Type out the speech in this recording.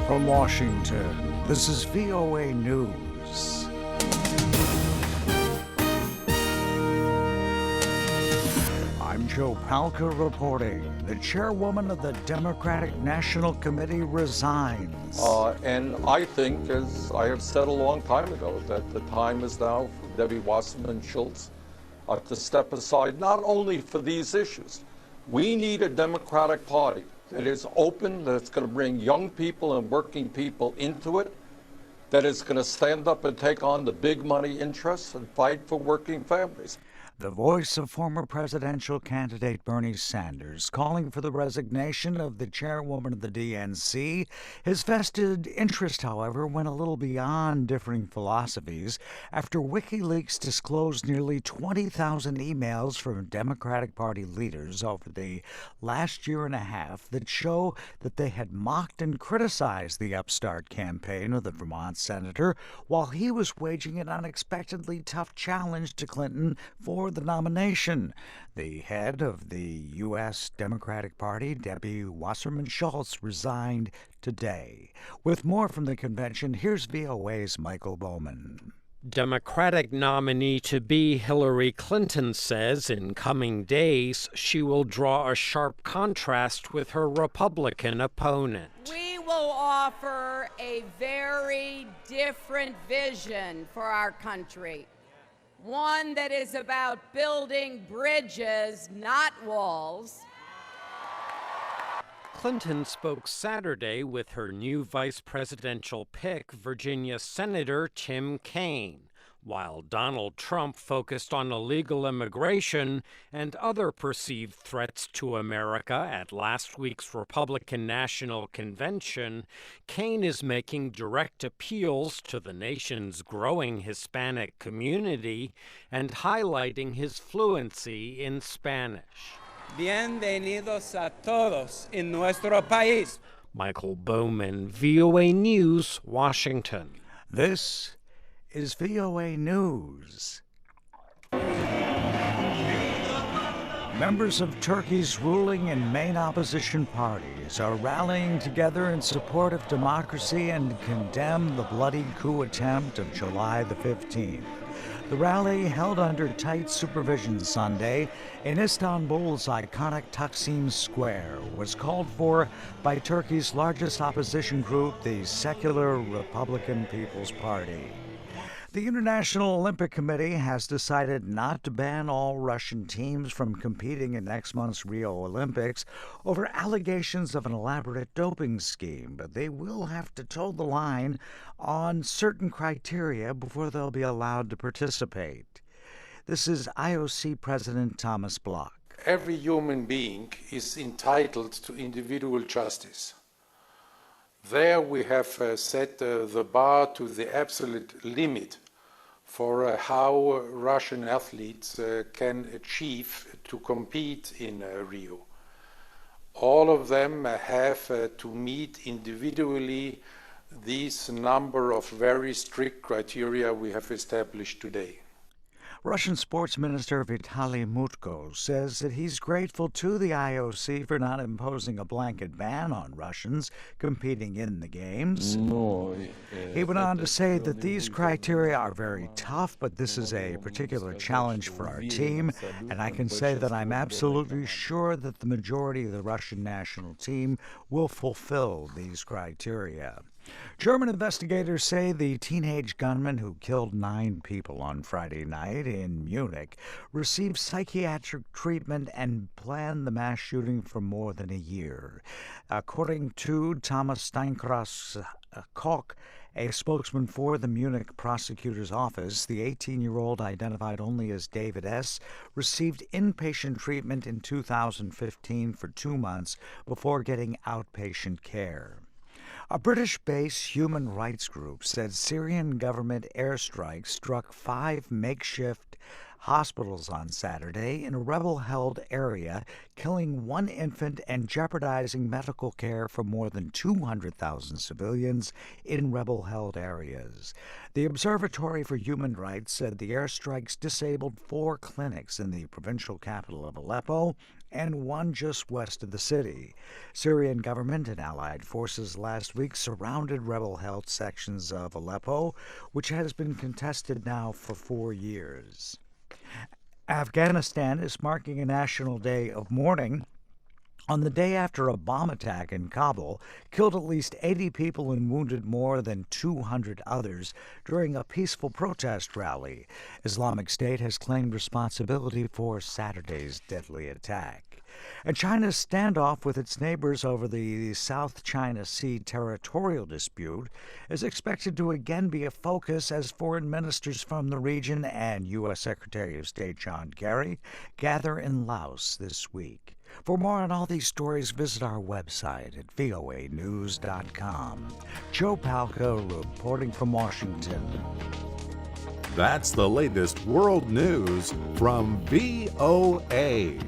From Washington, this is VOA News. I'm Joe Palca reporting. The chairwoman of the Democratic National Committee resigns. And I think, as I have said a long time ago, that the time is now for Debbie Wasserman Shultz to step aside, not only for these issues. We need a Democratic Party that is open, that's going to bring young people and working people into it, that is going to stand up and take on the big money interests and fight for working families. The voice of former presidential candidate Bernie Sanders calling for the resignation of the chairwoman of the DNC. His vested interest, however, went a little beyond differing philosophies after WikiLeaks disclosed nearly 20,000 emails from Democratic Party leaders over the last year and a half that show that they had mocked and criticized the upstart campaign of the Vermont senator while he was waging an unexpectedly tough challenge to Clinton for the nomination. The head of the U.S. Democratic Party, Debbie Wasserman Shultz, resigned today. With more from the convention, here's VOA's Michael Bowman. Democratic nominee-to-be Hillary Clinton says in coming days she will draw a sharp contrast with her Republican opponent. We will offer a very different vision for our country. One that is about building bridges, not walls. Clinton spoke Saturday with her new vice presidential pick, Virginia Senator Tim Kaine, while Donald Trump focused on illegal immigration and other perceived threats to America at last week's Republican National Convention. Kaine is making direct appeals to the nation's growing Hispanic community and highlighting his fluency in Spanish. Bienvenidos a todos en nuestro país. Michael Bowman, VOA News, Washington. This is VOA News. Members of Turkey's ruling and main opposition parties are rallying together in support of democracy and condemn the bloody coup attempt of July the 15th. The rally, held under tight supervision Sunday in Istanbul's iconic Taksim Square, was called for by Turkey's largest opposition group, the Secular Republican People's Party. The International Olympic Committee has decided not to ban all Russian teams from competing in next month's Rio Olympics over allegations of an elaborate doping scheme, but they will have to toe the line on certain criteria before they'll be allowed to participate. This is IOC President Thomas Bloch. Every human being is entitled to individual justice. There we have set the bar to the absolute limit for how Russian athletes can achieve to compete in Rio. All of them have to meet individually these number of very strict criteria we have established today. Russian Sports Minister Vitaly Mutko says that he's grateful to the IOC for not imposing a blanket ban on Russians competing in the Games. He went on to say that these criteria are very tough, but this is a particular challenge for our team, and I can say that I'm absolutely sure that the majority of the Russian national team will fulfill these criteria. German investigators say the teenage gunman who killed 9 people on Friday night in Munich received psychiatric treatment and planned the mass shooting for more than a year. According to Thomas Steinkross Koch, a spokesman for the Munich prosecutor's office, the 18-year-old, identified only as David S., received inpatient treatment in 2015 for 2 months before getting outpatient care. A British-based human rights group said Syrian government airstrikes struck 5 makeshift hospitals on Saturday in a rebel-held area, killing 1 infant and jeopardizing medical care for more than 200,000 civilians in rebel-held areas. The Observatory for Human Rights said the airstrikes disabled 4 clinics in the provincial capital of Aleppo and one just west of the city. Syrian government and allied forces last week surrounded rebel-held sections of Aleppo, which has been contested now for 4 years. Afghanistan is marking a national day of mourning on the day after a bomb attack in Kabul killed at least 80 people and wounded more than 200 others during a peaceful protest rally. Islamic State has claimed responsibility for Saturday's deadly attack. And China's standoff with its neighbors over the South China Sea territorial dispute is expected to again be a focus as foreign ministers from the region and U.S. Secretary of State John Kerry gather in Laos this week. For more on all these stories, visit our website at voanews.com. Joe Palca reporting from Washington. That's the latest world news from VOA.